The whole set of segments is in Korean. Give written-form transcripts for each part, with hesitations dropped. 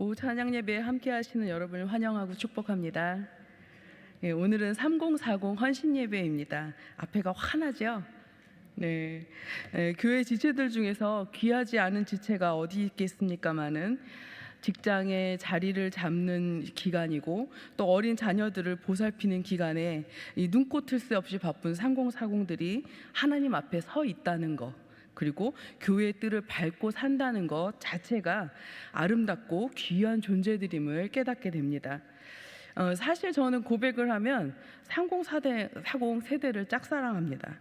오후 찬양 예배에 함께 하시는 여러분을 환영하고 축복합니다. 오늘은 3040 헌신 예배입니다. 앞에가 환하죠? 네, 교회 지체들 중에서 귀하지 않은 지체가 어디 있겠습니까마는 직장에 자리를 잡는 기간이고 또 어린 자녀들을 보살피는 기간에 이 눈꽃을 새 없이 바쁜 3040들이 하나님 앞에 서 있다는 것, 그리고 교회의 뜰을 밟고 산다는 것 자체가 아름답고 귀한 존재들임을 깨닫게 됩니다. 사실 저는 고백을 하면 3040 세대를 짝사랑합니다.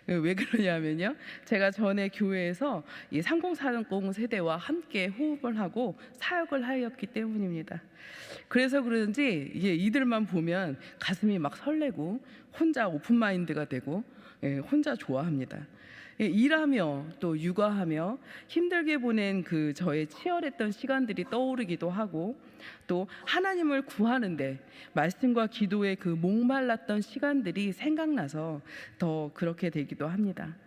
왜 그러냐면요, 제가 전에 교회에서 이 3040 세대와 함께 호흡을 하고 사역을 하였기 때문입니다. 그래서 그런지 이들만 보면 가슴이 막 설레고 혼자 오픈마인드가 되고 혼자 좋아합니다. 일하며 또 육아하며 힘들게 보낸 그 저의 치열했던 시간들이 떠오르기도 하고, 또 하나님을 구하는데 말씀과 기도의 그 목말랐던 시간들이 생각나서 더 그렇게 되기도 합니다.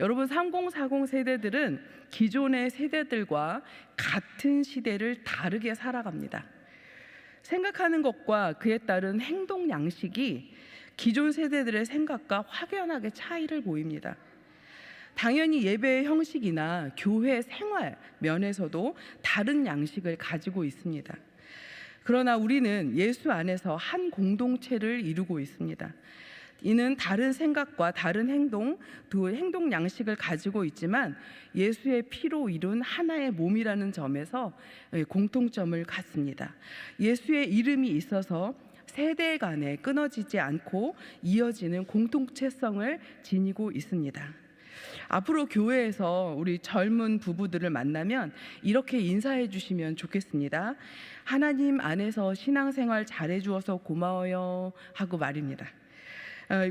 여러분, 3040 세대들은 기존의 세대들과 같은 시대를 다르게 살아갑니다. 생각하는 것과 그에 따른 행동 양식이 기존 세대들의 생각과 확연하게 차이를 보입니다. 당연히 예배의 형식이나 교회 생활 면에서도 다른 양식을 가지고 있습니다. 그러나 우리는 예수 안에서 한 공동체를 이루고 있습니다. 이는 다른 생각과 다른 행동, 두 행동 양식을 가지고 있지만 예수의 피로 이룬 하나의 몸이라는 점에서 공통점을 갖습니다. 예수의 이름이 있어서 세대 간에 끊어지지 않고 이어지는 공동체성을 지니고 있습니다. 앞으로 교회에서 우리 젊은 부부들을 만나면 이렇게 인사해 주시면 좋겠습니다. 하나님 안에서 신앙생활 잘해 주어서 고마워요 하고 말입니다.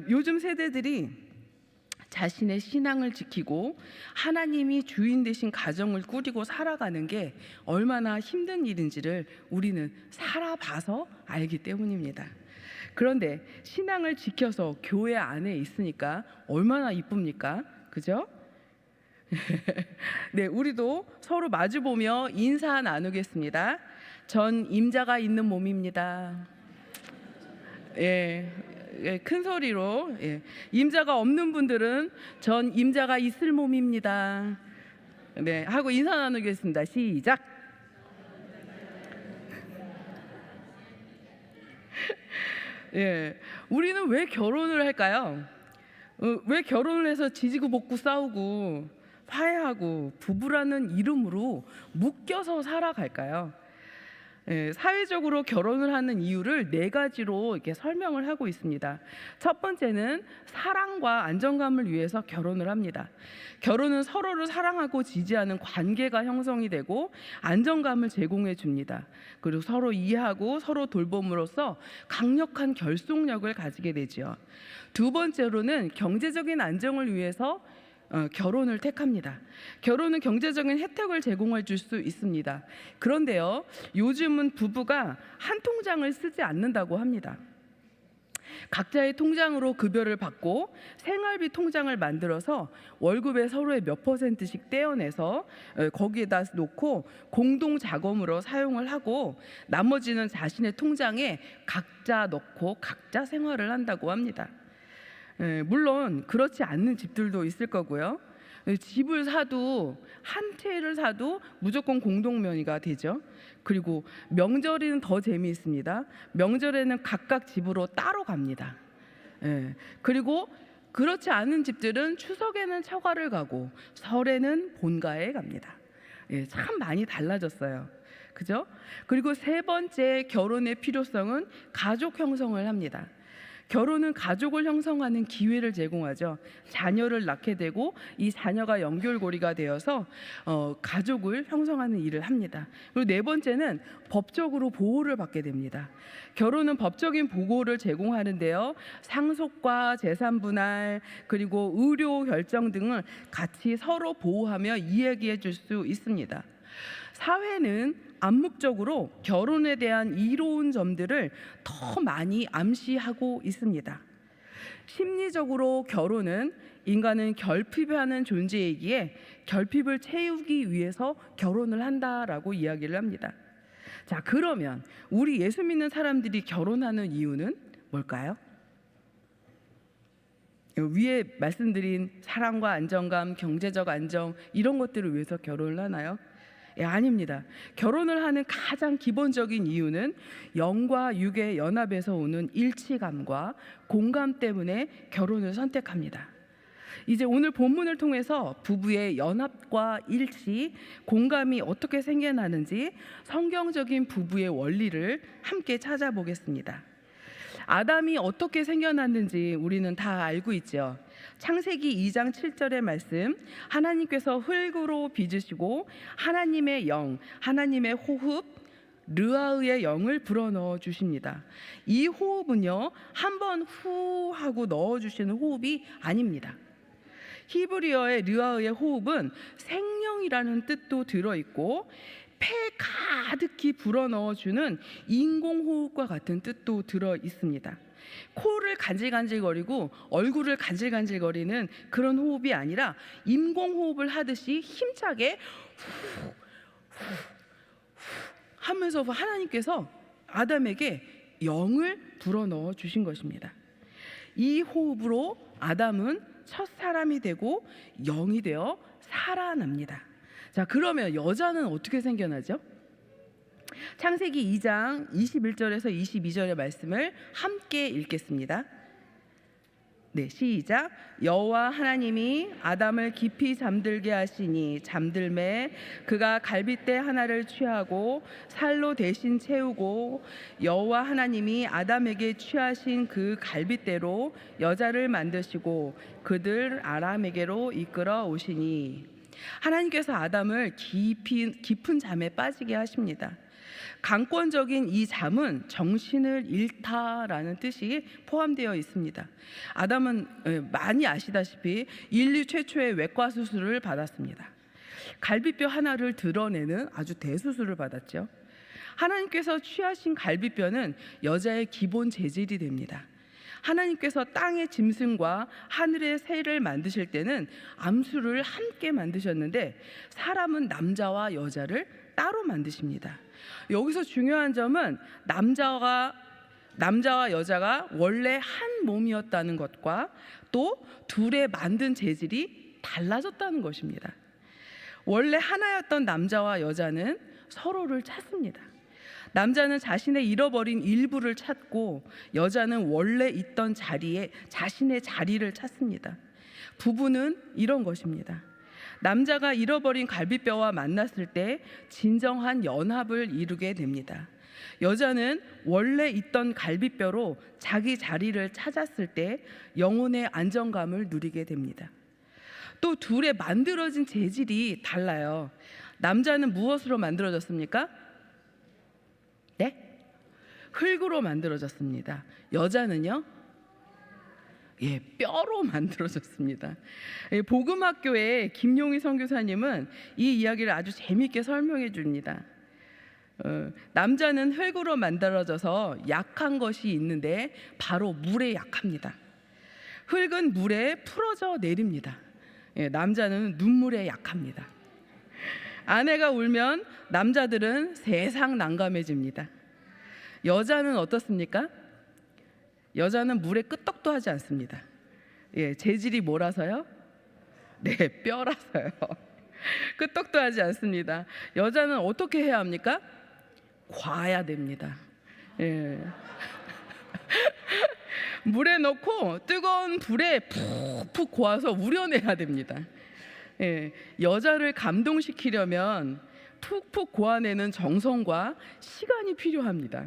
요즘 세대들이 자신의 신앙을 지키고 하나님이 주인 되신 가정을 꾸리고 살아가는 게 얼마나 힘든 일인지를 우리는 살아봐서 알기 때문입니다. 그런데 신앙을 지켜서 교회 안에 있으니까 얼마나 이쁩니까? 그죠? 네, 우리도 서로 마주보며 인사 나누겠습니다. 전 임자가 있는 몸입니다. 큰 소리로. 임자가 없는 분들은 전 임자가 있을 몸입니다. 네, 하고 인사 나누겠습니다. 시작. 우리는 왜 결혼을 할까요? 왜 결혼을 해서 지지고 볶고 싸우고 화해하고 부부라는 이름으로 묶여서 살아갈까요? 사회적으로 결혼을 하는 이유를 4가지로 이렇게 설명을 하고 있습니다. 첫 번째는 사랑과 안정감을 위해서 결혼을 합니다. 결혼은 서로를 사랑하고 지지하는 관계가 형성이 되고 안정감을 제공해 줍니다. 그리고 서로 이해하고 서로 돌봄으로써 강력한 결속력을 가지게 되죠. 두 번째로는 경제적인 안정을 위해서 결혼을 택합니다. 결혼은 경제적인 혜택을 제공해 줄 수 있습니다. 그런데요, 요즘은 부부가 한 통장을 쓰지 않는다고 합니다. 각자의 통장으로 급여를 받고 생활비 통장을 만들어서 월급에 서로의 몇 %씩 떼어내서 거기에다 놓고 공동 자금으로 사용을 하고 나머지는 자신의 통장에 각자 넣고 각자 생활을 한다고 합니다. 물론 그렇지 않는 집들도 있을 거고요. 집을 사도 한 채를 사도 무조건 공동명의가 되죠. 그리고 명절에는 더 재미있습니다. 명절에는 각각 집으로 따로 갑니다. 그리고 그렇지 않은 집들은 추석에는 처가를 가고 설에는 본가에 갑니다. 참 많이 달라졌어요. 그죠? 그리고 세 번째 결혼의 필요성은 가족 형성을 합니다. 결혼은 가족을 형성하는 기회를 제공하죠. 자녀를 낳게 되고 이 자녀가 연결고리가 되어서 가족을 형성하는 일을 합니다. 그리고 네 번째는 법적으로 보호를 받게 됩니다. 결혼은 법적인 보호를 제공하는데요, 상속과 재산 분할 그리고 의료 결정 등을 같이 서로 보호하며 이야기해 줄 수 있습니다. 사회는 암묵적으로 결혼에 대한 이로운 점들을 더 많이 암시하고 있습니다. 심리적으로 결혼은 인간은 결핍하는 존재이기에 결핍을 채우기 위해서 결혼을 한다라고 이야기를 합니다. 자, 그러면 우리 예수 믿는 사람들이 결혼하는 이유는 뭘까요? 위에 말씀드린 사랑과 안정감, 경제적 안정, 이런 것들을 위해서 결혼을 하나요? 예, 아닙니다. 결혼을 하는 가장 기본적인 이유는 영과 육의 연합에서 오는 일치감과 공감 때문에 결혼을 선택합니다. 이제 오늘 본문을 통해서 부부의 연합과 일치, 공감이 어떻게 생겨나는지 성경적인 부부의 원리를 함께 찾아보겠습니다. 아담이 어떻게 생겨났는지 우리는 다 알고 있죠. 창세기 2장 7절의 말씀, 하나님께서 흙으로 빚으시고 하나님의 영, 하나님의 호흡, 르아의 영을 불어넣어 주십니다. 이 호흡은요, 한번 후 하고 넣어주시는 호흡이 아닙니다. 히브리어의 르아의 호흡은 생명이라는 뜻도 들어있고 폐 가득히 불어넣어주는 인공호흡과 같은 뜻도 들어있습니다. 코를 간질간질거리고 얼굴을 간질간질거리는 그런 호흡이 아니라 인공호흡을 하듯이 힘차게 후, 후, 후 하면서 하나님께서 아담에게 영을 불어넣어 주신 것입니다. 이 호흡으로 아담은 첫 사람이 되고 영이 되어 살아납니다. 자, 그러면 여자는 어떻게 생겨나죠? 창세기 2장 21절에서 22절의 말씀을 함께 읽겠습니다. 네, 시작. 여호와 하나님이 아담을 깊이 잠들게 하시니 잠들매 그가 갈빗대 하나를 취하고 살로 대신 채우고 여호와 하나님이 아담에게 취하신 그 갈빗대로 여자를 만드시고 그들 아람에게로 이끌어 오시니. 하나님께서 아담을 깊은 잠에 빠지게 하십니다. 강권적인 이 잠은 정신을 잃다라는 뜻이 포함되어 있습니다. 아담은 많이 아시다시피 인류 최초의 외과 수술을 받았습니다. 갈비뼈 하나를 드러내는 아주 대수술을 받았죠. 하나님께서 취하신 갈비뼈는 여자의 기본 재질이 됩니다. 하나님께서 땅의 짐승과 하늘의 새를 만드실 때는 암수를 함께 만드셨는데 사람은 남자와 여자를 따로 만드십니다. 여기서 중요한 점은 남자와 여자가 원래 한 몸이었다는 것과 또 둘의 만든 재질이 달라졌다는 것입니다. 원래 하나였던 남자와 여자는 서로를 찾습니다. 남자는 자신의 잃어버린 일부를 찾고 여자는 원래 있던 자리에 자신의 자리를 찾습니다. 부부는 이런 것입니다. 남자가 잃어버린 갈비뼈와 만났을 때 진정한 연합을 이루게 됩니다. 여자는 원래 있던 갈비뼈로 자기 자리를 찾았을 때 영혼의 안정감을 누리게 됩니다. 또 둘의 만들어진 재질이 달라요. 남자는 무엇으로 만들어졌습니까? 네? 흙으로 만들어졌습니다. 여자는요? 예, 뼈로 만들어졌습니다. 복음학교의 김용희 선교사님은 이 이야기를 아주 재미있게 설명해 줍니다. 남자는 흙으로 만들어져서 약한 것이 있는데 바로 물에 약합니다. 흙은 물에 풀어져 내립니다. 예, 남자는 눈물에 약합니다. 아내가 울면 남자들은 세상 난감해집니다. 여자는 어떻습니까? 여자는 물에 끄떡도 하지 않습니다. 예, 재질이 뭐라서요? 네, 뼈라서요. 끄떡도 하지 않습니다. 여자는 어떻게 해야 합니까? 과야 됩니다. 예. 물에 넣고 뜨거운 불에 푹푹 고아서 우려내야 됩니다. 예, 여자를 감동시키려면 푹푹 고아내는 정성과 시간이 필요합니다.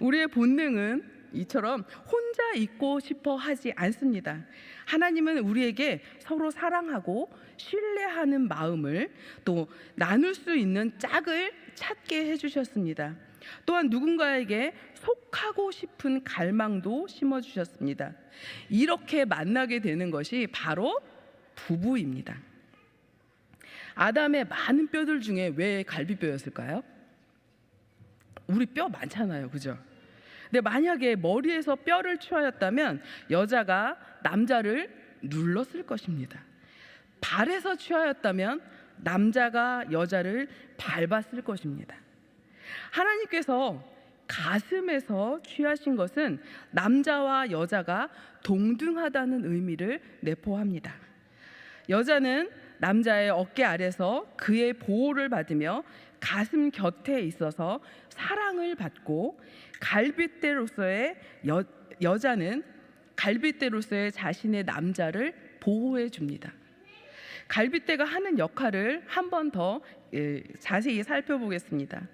우리의 본능은 이처럼 혼자 있고 싶어 하지 않습니다. 하나님은 우리에게 서로 사랑하고 신뢰하는 마음을 또 나눌 수 있는 짝을 찾게 해주셨습니다. 또한 누군가에게 속하고 싶은 갈망도 심어주셨습니다. 이렇게 만나게 되는 것이 바로 부부입니다. 아담의 많은 뼈들 중에 왜 갈비뼈였을까요? 우리 뼈 많잖아요, 그죠? 근데 만약에 머리에서 뼈를 취하였다면 여자가 남자를 눌렀을 것입니다. 발에서 취하였다면 남자가 여자를 밟았을 것입니다. 하나님께서 가슴에서 취하신 것은 남자와 여자가 동등하다는 의미를 내포합니다. 여자는 남자의 어깨 아래서 그의 보호를 받으며 가슴 곁에 있어서 사랑을 받고, 여자는 갈빗대로서의 자신의 남자를 보호해 줍니다. 갈빗대가 하는 역할을 한 번 더 자세히 살펴보겠습니다.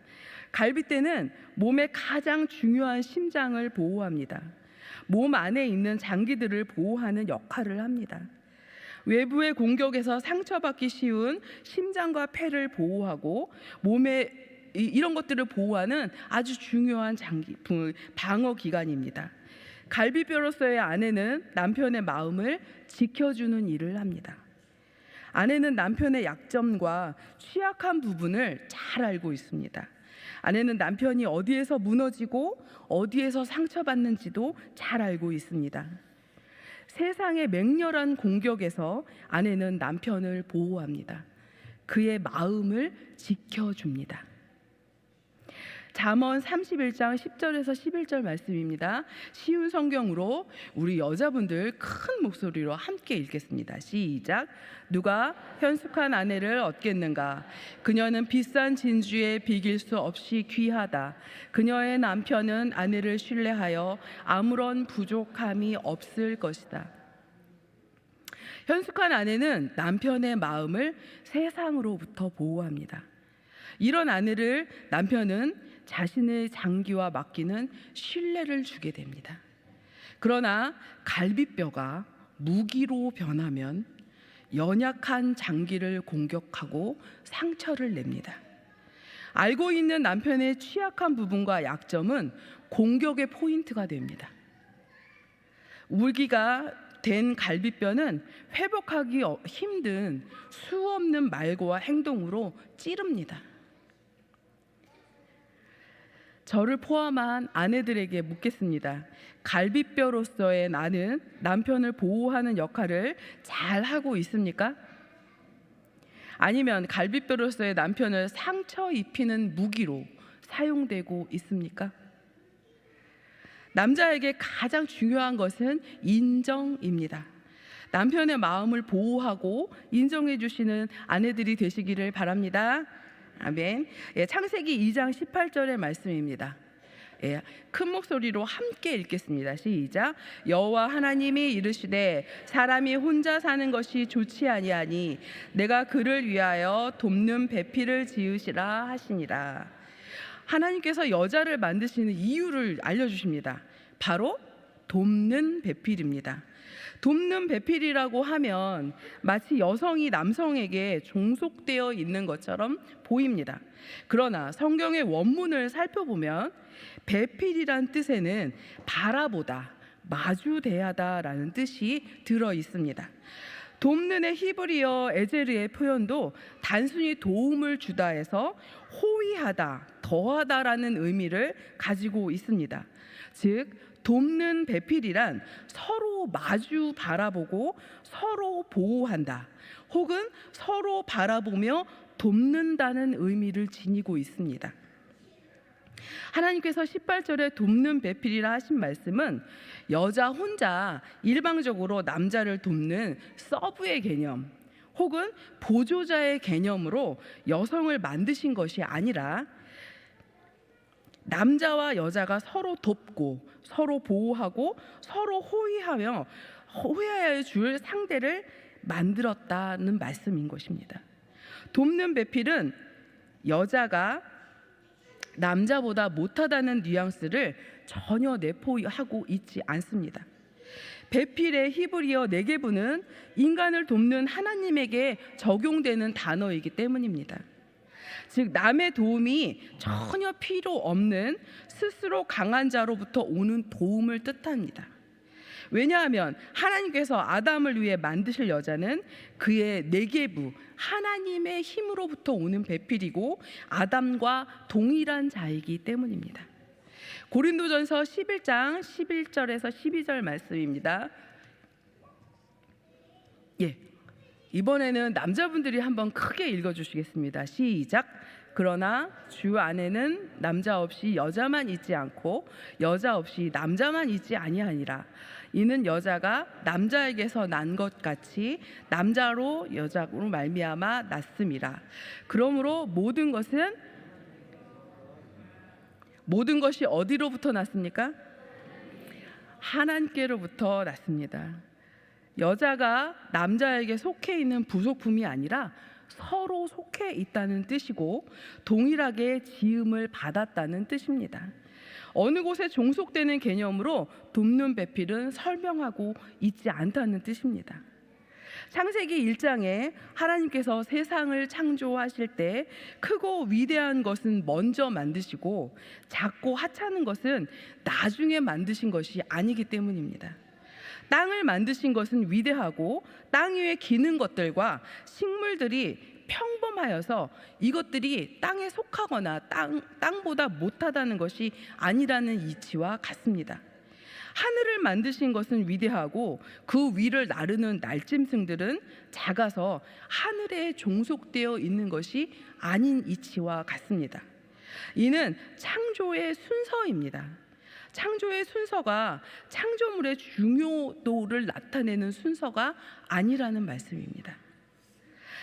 갈빗대는 몸의 가장 중요한 심장을 보호합니다. 몸 안에 있는 장기들을 보호하는 역할을 합니다. 외부의 공격에서 상처받기 쉬운 심장과 폐를 보호하고 몸의 이런 것들을 보호하는 아주 중요한 방어 기관입니다. 갈비뼈로서의 아내는 남편의 마음을 지켜주는 일을 합니다. 아내는 남편의 약점과 취약한 부분을 잘 알고 있습니다. 아내는 남편이 어디에서 무너지고 어디에서 상처받는지도 잘 알고 있습니다. 세상의 맹렬한 공격에서 아내는 남편을 보호합니다. 그의 마음을 지켜줍니다. 잠언 31장 10절에서 11절 말씀입니다. 쉬운 성경으로 우리 여자분들 큰 목소리로 함께 읽겠습니다. 시작. 누가 현숙한 아내를 얻겠는가? 그녀는 비싼 진주에 비길 수 없이 귀하다. 그녀의 남편은 아내를 신뢰하여 아무런 부족함이 없을 것이다. 현숙한 아내는 남편의 마음을 세상으로부터 보호합니다. 이런 아내를 남편은 자신의 장기와 맡기는 신뢰를 주게 됩니다. 그러나 갈비뼈가 무기로 변하면 연약한 장기를 공격하고 상처를 냅니다. 알고 있는 남편의 취약한 부분과 약점은 공격의 포인트가 됩니다. 울기가 된 갈비뼈는 회복하기 힘든 수없는 말과 행동으로 찌릅니다. 저를 포함한 아내들에게 묻겠습니다. 갈비뼈로서의 나는 남편을 보호하는 역할을 잘 하고 있습니까? 아니면 갈비뼈로서의 남편을 상처 입히는 무기로 사용되고 있습니까? 남자에게 가장 중요한 것은 인정입니다. 남편의 마음을 보호하고 인정해 주시는 아내들이 되시기를 바랍니다. 아멘. 창세기 2장 18절의 말씀입니다. 큰 목소리로 함께 읽겠습니다. 시작. 여호와 하나님이 이르시되 사람이 혼자 사는 것이 좋지 아니하니 내가 그를 위하여 돕는 배필을 지으시라 하시니라. 하나님께서 여자를 만드시는 이유를 알려주십니다. 바로 돕는 배필입니다. 돕는 배필이라고 하면 마치 여성이 남성에게 종속되어 있는 것처럼 보입니다. 그러나 성경의 원문을 살펴보면 배필이란 뜻에는 바라보다, 마주대하다라는 뜻이 들어 있습니다. 돕는의 히브리어 에제르의 표현도 단순히 도움을 주다 해서 호위하다, 더하다라는 의미를 가지고 있습니다. 즉 돕는 배필이란 서로 마주 바라보고 서로 보호한다, 혹은 서로 바라보며 돕는다는 의미를 지니고 있습니다. 하나님께서 18절에 돕는 배필이라 하신 말씀은 여자 혼자 일방적으로 남자를 돕는 서브의 개념 혹은 보조자의 개념으로 여성을 만드신 것이 아니라 남자와 여자가 서로 돕고 서로 보호하고 서로 호위하여 줄 상대를 만들었다는 말씀인 것입니다. 돕는 배필은 여자가 남자보다 못하다는 뉘앙스를 전혀 내포하고 있지 않습니다. 배필의 히브리어 네게브는 인간을 돕는 하나님에게 적용되는 단어이기 때문입니다. 즉 남의 도움이 전혀 필요 없는 스스로 강한 자로부터 오는 도움을 뜻합니다. 왜냐하면 하나님께서 아담을 위해 만드실 여자는 그의 네게브, 하나님의 힘으로부터 오는 배필이고 아담과 동일한 자이기 때문입니다. 고린도전서 11장 11절에서 12절 말씀입니다. 이번에는 남자분들이 한번 크게 읽어주시겠습니다. 시작. 그러나 주 안에는 남자 없이 여자만 있지 않고 여자 없이 남자만 있지 아니하니라. 이는 여자가 남자에게서 난 것 같이 남자로 여자로 말미암아 났음이라. 그러므로 모든 것이 어디로부터 났습니까? 하나님께로부터 났습니다. 여자가 남자에게 속해 있는 부속품이 아니라 서로 속해 있다는 뜻이고 동일하게 지음을 받았다는 뜻입니다. 어느 곳에 종속되는 개념으로 돕는 배필은 설명하고 있지 않다는 뜻입니다. 창세기 1장에 하나님께서 세상을 창조하실 때 크고 위대한 것은 먼저 만드시고 작고 하찮은 것은 나중에 만드신 것이 아니기 때문입니다. 땅을 만드신 것은 위대하고 땅 위에 기는 것들과 식물들이 평범하여서 이것들이 땅에 속하거나 땅보다 못하다는 것이 아니라는 이치와 같습니다. 하늘을 만드신 것은 위대하고 그 위를 나르는 날짐승들은 작아서 하늘에 종속되어 있는 것이 아닌 이치와 같습니다. 이는 창조의 순서입니다. 창조의 순서가 창조물의 중요도를 나타내는 순서가 아니라는 말씀입니다.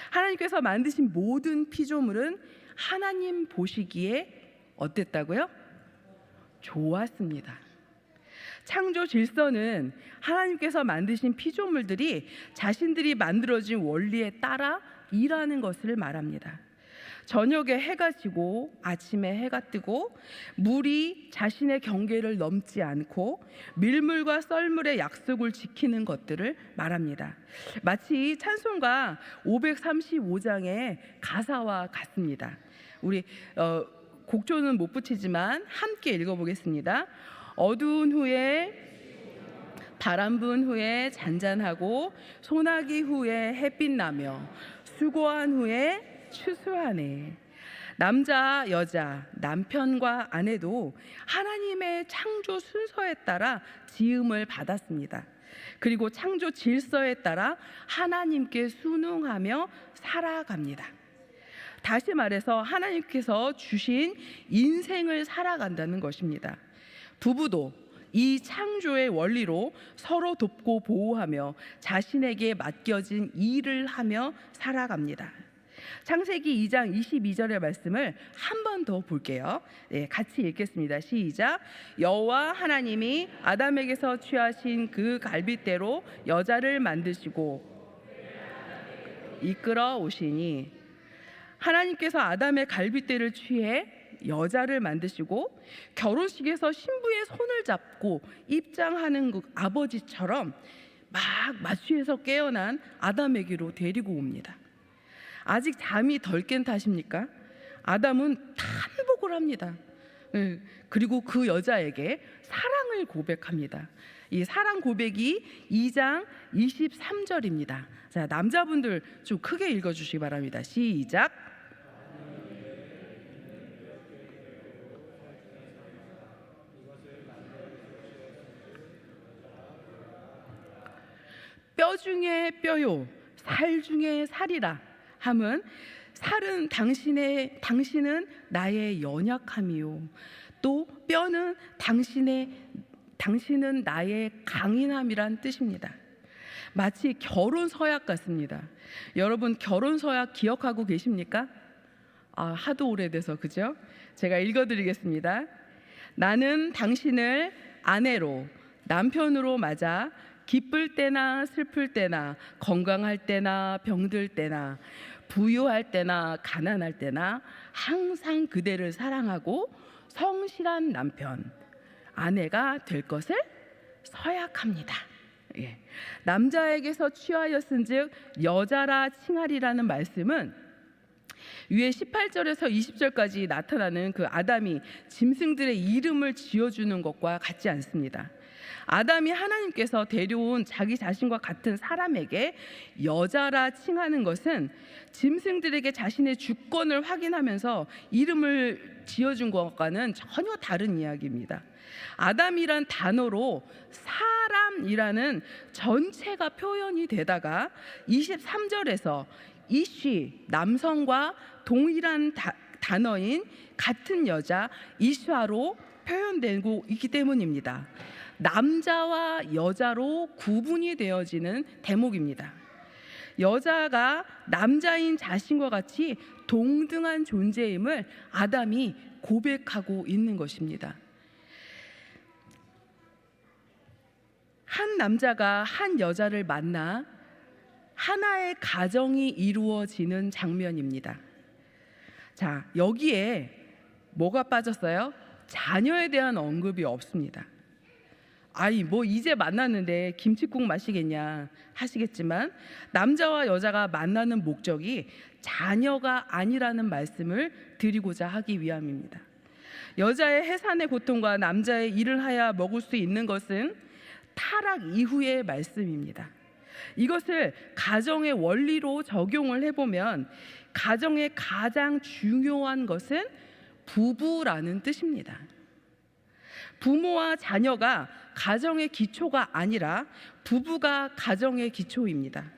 하나님께서 만드신 모든 피조물은 하나님 보시기에 어땠다고요? 좋았습니다. 창조 질서는 하나님께서 만드신 피조물들이 자신들이 만들어진 원리에 따라 일하는 것을 말합니다. 저녁에 해가 지고 아침에 해가 뜨고 물이 자신의 경계를 넘지 않고 밀물과 썰물의 약속을 지키는 것들을 말합니다. 마치 찬송가 535장의 가사와 같습니다. 우리 곡조는 못 붙이지만 함께 읽어보겠습니다. 어두운 후에 바람 분 후에 잔잔하고 소나기 후에 햇빛 나며 수고한 후에 추수하네. 남자, 여자, 남편과 아내도 하나님의 창조 순서에 따라 지음을 받았습니다. 그리고 창조 질서에 따라 하나님께 순응하며 살아갑니다. 다시 말해서 하나님께서 주신 인생을 살아간다는 것입니다. 부부도 이 창조의 원리로 서로 돕고 보호하며 자신에게 맡겨진 일을 하며 살아갑니다. 창세기 2장 22절의 말씀을 한 번 더 볼게요. 네, 같이 읽겠습니다. 시작. 여호와 하나님이 아담에게서 취하신 그 갈빗대로 여자를 만드시고 이끌어 오시니, 하나님께서 아담의 갈빗대를 취해 여자를 만드시고 결혼식에서 신부의 손을 잡고 입장하는 그 아버지처럼 막 맞취해서 깨어난 아담에게로 데리고 옵니다. 아직 잠이 덜 깬 탓입니까? 아담은 탄복을 합니다. 그리고 그 여자에게 사랑을 고백합니다. 이 사랑 고백이 2장 23절입니다. 자, 남자분들 좀 크게 읽어주시기 바랍니다. 시작. 뼈 중에 뼈요 살 중에 살이라 함은, 살은 당신은 나의 연약함이요 또 뼈는 당신은 나의 강인함이란 뜻입니다. 마치 결혼 서약 같습니다. 여러분 결혼 서약 기억하고 계십니까? 하도 오래돼서 그죠? 제가 읽어드리겠습니다. 나는 당신을 아내로 남편으로 맞아 기쁠 때나 슬플 때나 건강할 때나 병들 때나 부유할 때나 가난할 때나 항상 그대를 사랑하고 성실한 남편, 아내가 될 것을 서약합니다. 예. 남자에게서 취하였은즉 여자라 칭하리라는 말씀은 위에 18절에서 20절까지 나타나는 그 아담이 짐승들의 이름을 지어주는 것과 같지 않습니다. 아담이 하나님께서 데려온 자기 자신과 같은 사람에게 여자라 칭하는 것은 짐승들에게 자신의 주권을 확인하면서 이름을 지어준 것과는 전혀 다른 이야기입니다. 아담이란 단어로 사람이라는 전체가 표현이 되다가 23절에서 이씨 남성과 동일한 단어인 같은 여자 이샤로 표현되고 있기 때문입니다. 남자와 여자로 구분이 되어지는 대목입니다. 여자가 남자인 자신과 같이 동등한 존재임을 아담이 고백하고 있는 것입니다. 한 남자가 한 여자를 만나 하나의 가정이 이루어지는 장면입니다. 자, 여기에 뭐가 빠졌어요? 자녀에 대한 언급이 없습니다. 아니, 뭐 이제 만났는데 김칫국 마시겠냐 하시겠지만, 남자와 여자가 만나는 목적이 자녀가 아니라는 말씀을 드리고자 하기 위함입니다. 여자의 해산의 고통과 남자의 일을 하여 먹을 수 있는 것은 타락 이후의 말씀입니다. 이것을 가정의 원리로 적용을 해보면 가정의 가장 중요한 것은 부부라는 뜻입니다. 부모와 자녀가 가정의 기초가 아니라 부부가 가정의 기초입니다.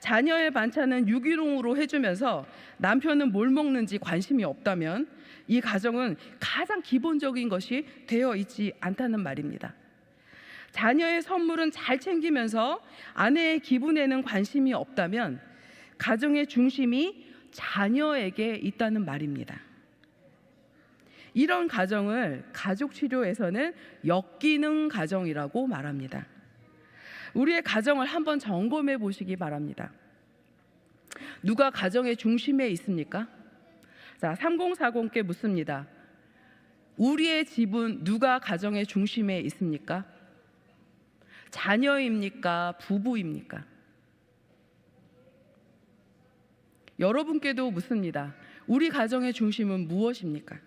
자녀의 반찬은 유기농으로 해주면서 남편은 뭘 먹는지 관심이 없다면 이 가정은 가장 기본적인 것이 되어 있지 않다는 말입니다. 자녀의 선물은 잘 챙기면서 아내의 기분에는 관심이 없다면 가정의 중심이 자녀에게 있다는 말입니다. 이런 가정을 가족치료에서는 역기능 가정이라고 말합니다. 우리의 가정을 한번 점검해 보시기 바랍니다. 누가 가정의 중심에 있습니까? 자, 3040께 묻습니다. 우리의 집은 누가 가정의 중심에 있습니까? 자녀입니까? 부부입니까? 여러분께도 묻습니다. 우리 가정의 중심은 무엇입니까?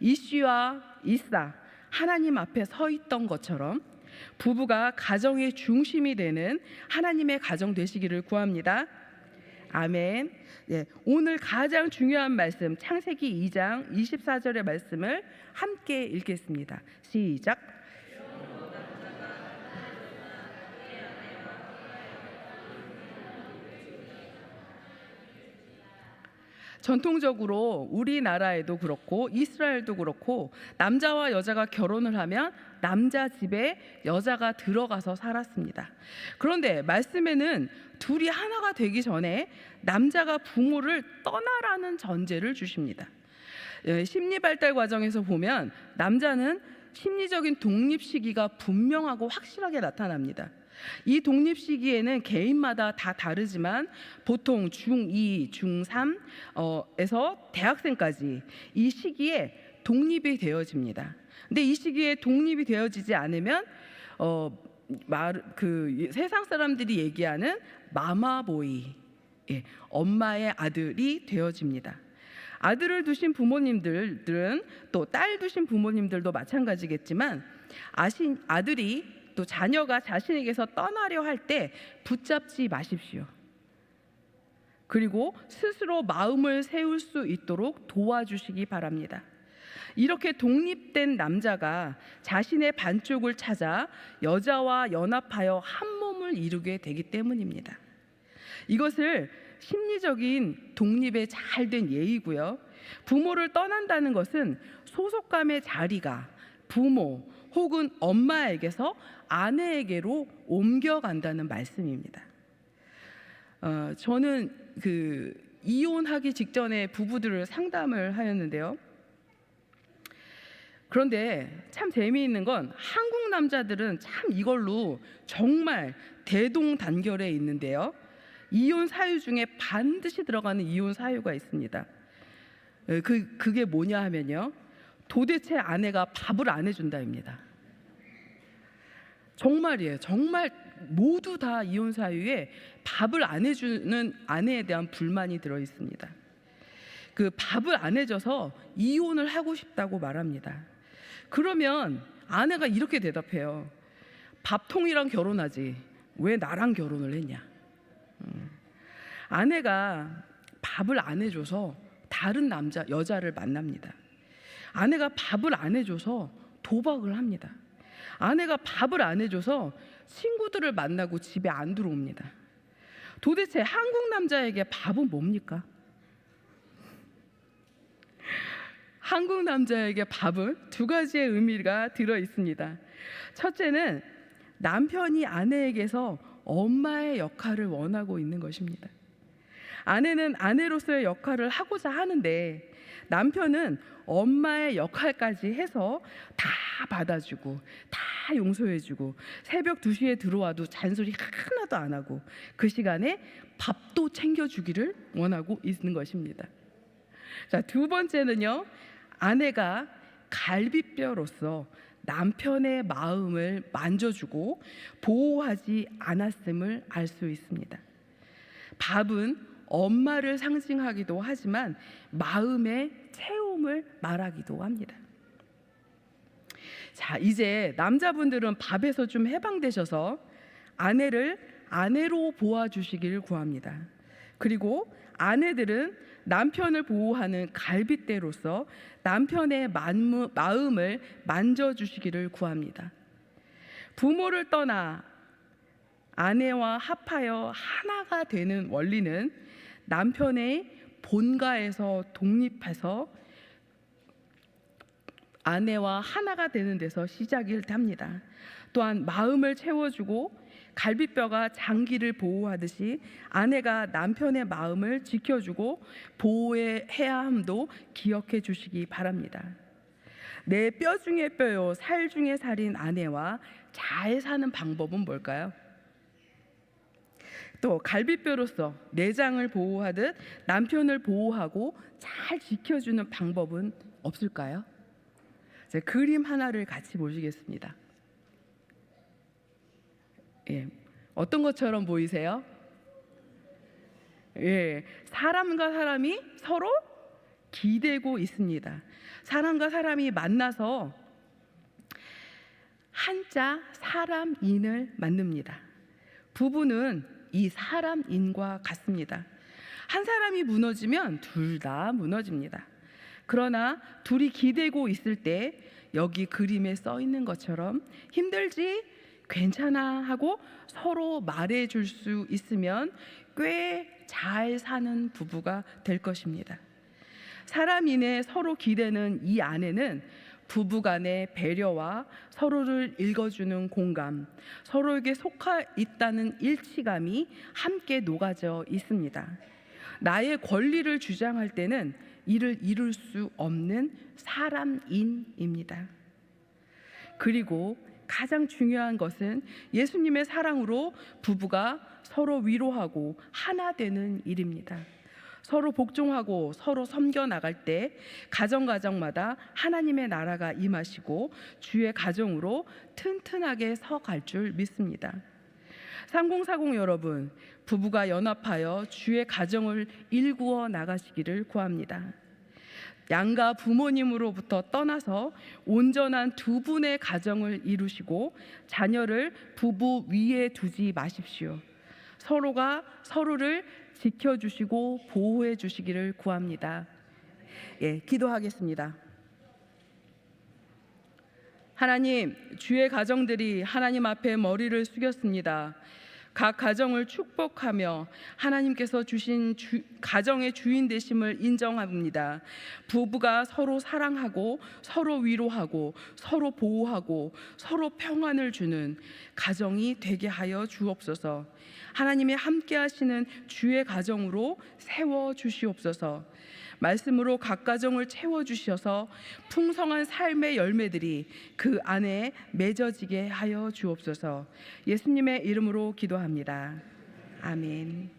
이씨와 이사, 하나님 앞에 서 있던 것처럼 부부가 가정의 중심이 되는 하나님의 가정 되시기를 구합니다. 아멘. 예, 오늘 가장 중요한 말씀 창세기 2장 24절의 말씀을 함께 읽겠습니다. 시작. 전통적으로 우리나라에도 그렇고 이스라엘도 그렇고 남자와 여자가 결혼을 하면 남자 집에 여자가 들어가서 살았습니다. 그런데 말씀에는 둘이 하나가 되기 전에 남자가 부모를 떠나라는 전제를 주십니다. 심리 발달 과정에서 보면 남자는 심리적인 독립 시기가 분명하고 확실하게 나타납니다. 이 독립 시기에는 개인마다 다 다르지만 보통 중2, 중3에서 대학생까지 이 시기에 독립이 되어집니다. 근데 이 시기에 독립이 되어지지 않으면 세상 사람들이 얘기하는 마마보이, 엄마의 아들이 되어집니다. 아들을 두신 부모님들은 또 딸 두신 부모님들도 마찬가지겠지만 아들이 또 자녀가 자신에게서 떠나려 할 때 붙잡지 마십시오. 그리고 스스로 마음을 세울 수 있도록 도와주시기 바랍니다. 이렇게 독립된 남자가 자신의 반쪽을 찾아 여자와 연합하여 한 몸을 이루게 되기 때문입니다. 이것을 심리적인 독립에 잘된 예이고요. 부모를 떠난다는 것은 소속감의 자리가 부모 혹은 엄마에게서 아내에게로 옮겨간다는 말씀입니다. 저는 이혼하기 직전에 부부들을 상담을 하였는데요. 그런데 참 재미있는 건 한국 남자들은 참 이걸로 정말 대동단결에 있는데요. 이혼 사유 중에 반드시 들어가는 이혼 사유가 있습니다. 그게 뭐냐 하면요, 도대체 아내가 밥을 안 해준다입니다. 정말이에요. 정말 모두 다 이혼 사유에 밥을 안 해주는 아내에 대한 불만이 들어 있습니다. 그 밥을 안 해줘서 이혼을 하고 싶다고 말합니다. 그러면 아내가 이렇게 대답해요. 밥통이랑 결혼하지 왜 나랑 결혼을 했냐. 아내가 밥을 안 해줘서 다른 여자를 만납니다. 아내가 밥을 안 해줘서 도박을 합니다. 아내가 밥을 안 해줘서 친구들을 만나고 집에 안 들어옵니다. 도대체 한국 남자에게 밥은 뭡니까? 한국 남자에게 밥은 두 가지의 의미가 들어 있습니다. 첫째는 남편이 아내에게서 엄마의 역할을 원하고 있는 것입니다. 아내는 아내로서의 역할을 하고자 하는데 남편은 엄마의 역할까지 해서 다 받아주고 다 용서해주고 새벽 2시에 들어와도 잔소리 하나도 안 하고 그 시간에 밥도 챙겨주기를 원하고 있는 것입니다. 자, 두 번째는요, 아내가 갈비뼈로서 남편의 마음을 만져주고 보호하지 않았음을 알 수 있습니다. 밥은 엄마를 상징하기도 하지만 마음의 채움을 말하기도 합니다. 자, 이제 남자분들은 밥에서 좀 해방되셔서 아내를 아내로 보아주시기를 구합니다. 그리고 아내들은 남편을 보호하는 갈빗대로서 남편의 마음을 만져주시기를 구합니다. 부모를 떠나 아내와 합하여 하나가 되는 원리는 남편의 본가에서 독립해서 아내와 하나가 되는 데서 시작이 합니다. 또한 마음을 채워주고 갈비뼈가 장기를 보호하듯이 아내가 남편의 마음을 지켜주고 보호해야 함도 기억해 주시기 바랍니다. 내 뼈 중에 뼈요 살 중에 살인 아내와 잘 사는 방법은 뭘까요? 또 갈비뼈로서 내장을 보호하듯 남편을 보호하고 잘 지켜주는 방법은 없을까요? 그림 하나를 같이 보시겠습니다. 어떤 것처럼 보이세요? 사람과 사람이 서로 기대고 있습니다. 사람과 사람이 만나서 한자 사람인을 만듭니다. 부부는 이 사람인과 같습니다. 한 사람이 무너지면 둘 다 무너집니다. 그러나 둘이 기대고 있을 때 여기 그림에 써 있는 것처럼 힘들지? 괜찮아 하고 서로 말해줄 수 있으면 꽤 잘 사는 부부가 될 것입니다. 사람인에 서로 기대는 이 안에는 부부간의 배려와 서로를 읽어주는 공감, 서로에게 속해 있다는 일치감이 함께 녹아져 있습니다. 나의 권리를 주장할 때는 이를 이룰 수 없는 사람인입니다. 그리고 가장 중요한 것은 예수님의 사랑으로 부부가 서로 위로하고 하나 되는 일입니다. 서로 복종하고 서로 섬겨 나갈 때 가정마다 하나님의 나라가 임하시고 주의 가정으로 튼튼하게 서갈 줄 믿습니다. 3040 여러분, 부부가 연합하여 주의 가정을 일구어 나가시기를 구합니다. 양가 부모님으로부터 떠나서 온전한 두 분의 가정을 이루시고 자녀를 부부 위에 두지 마십시오. 서로가 서로를 지켜주시고 보호해 주시기를 구합니다. 기도하겠습니다. 하나님, 주의 가정들이 하나님 앞에 머리를 숙였습니다. 각 가정을 축복하며 하나님께서 주신 가정의 주인 되심을 인정합니다. 부부가 서로 사랑하고 서로 위로하고 서로 보호하고 서로 평안을 주는 가정이 되게 하여 주옵소서. 하나님의 함께 하시는 주의 가정으로 세워 주시옵소서. 말씀으로 각 가정을 채워주셔서 풍성한 삶의 열매들이 그 안에 맺어지게 하여 주옵소서. 예수님의 이름으로 기도합니다. 아멘.